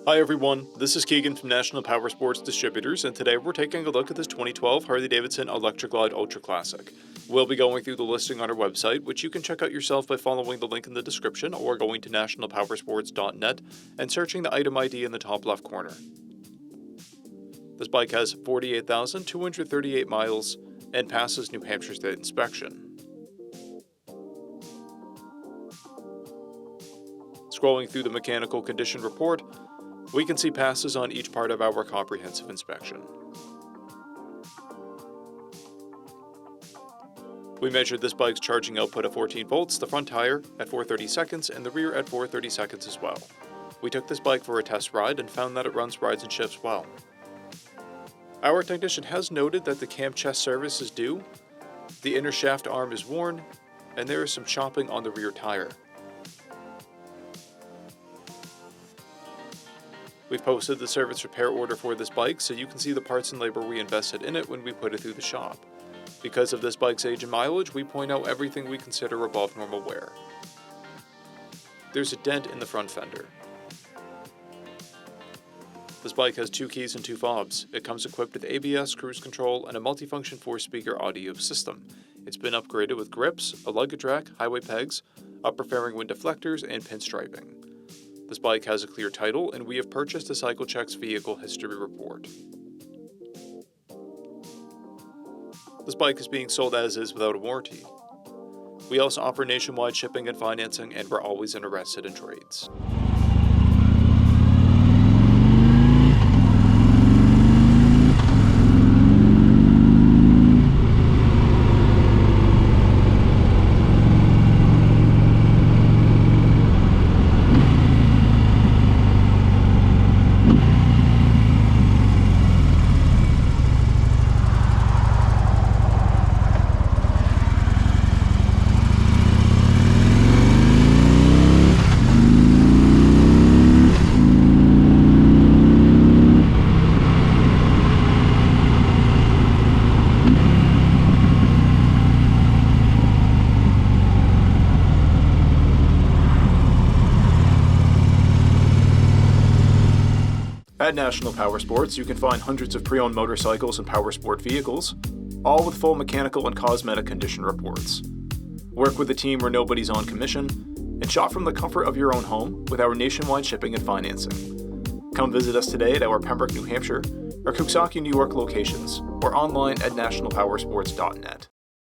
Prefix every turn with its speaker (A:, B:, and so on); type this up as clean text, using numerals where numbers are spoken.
A: Hi everyone, this is Keegan from National Powersports Distributors, and today we're taking a look at this 2012 Harley-Davidson Electra Glide Ultra Classic. We'll be going through the listing on our website, which you can check out yourself by following the link in the description or going to nationalpowersports.net and searching the item ID in the top left corner. This bike has 48,238 miles and passes New Hampshire State inspection. Scrolling through the mechanical condition report, we can see passes on each part of our comprehensive inspection. We measured this bike's charging output at 14 volts, the front tire at 430 seconds, and the rear at 430 seconds as well. We took this bike for a test ride and found that it runs, rides, and shifts well. Our technician has noted that the cam chest service is due, the inner shaft arm is worn, and there is some chopping on the rear tire. We've posted the service repair order for this bike so you can see the parts and labor we invested in it when we put it through the shop. Because of this bike's age and mileage, we point out everything we consider above normal wear. There's a dent in the front fender. This bike has 2 keys and 2 fobs. It comes equipped with ABS, cruise control, and a multifunction 4-speaker audio system. It's been upgraded with grips, a luggage rack, highway pegs, upper fairing wind deflectors, and pinstriping. This bike has a clear title, and we have purchased a CycleCheck's vehicle history report. This bike is being sold as is without a warranty. We also offer nationwide shipping and financing, and we're always interested in trades. At National Powersports, you can find hundreds of pre-owned motorcycles and powersport vehicles, all with full mechanical and cosmetic condition reports. Work with a team where nobody's on commission, and shop from the comfort of your own home with our nationwide shipping and financing. Come visit us today at our Pembroke, New Hampshire, or Coxsackie, New York locations, or online at nationalpowersports.net.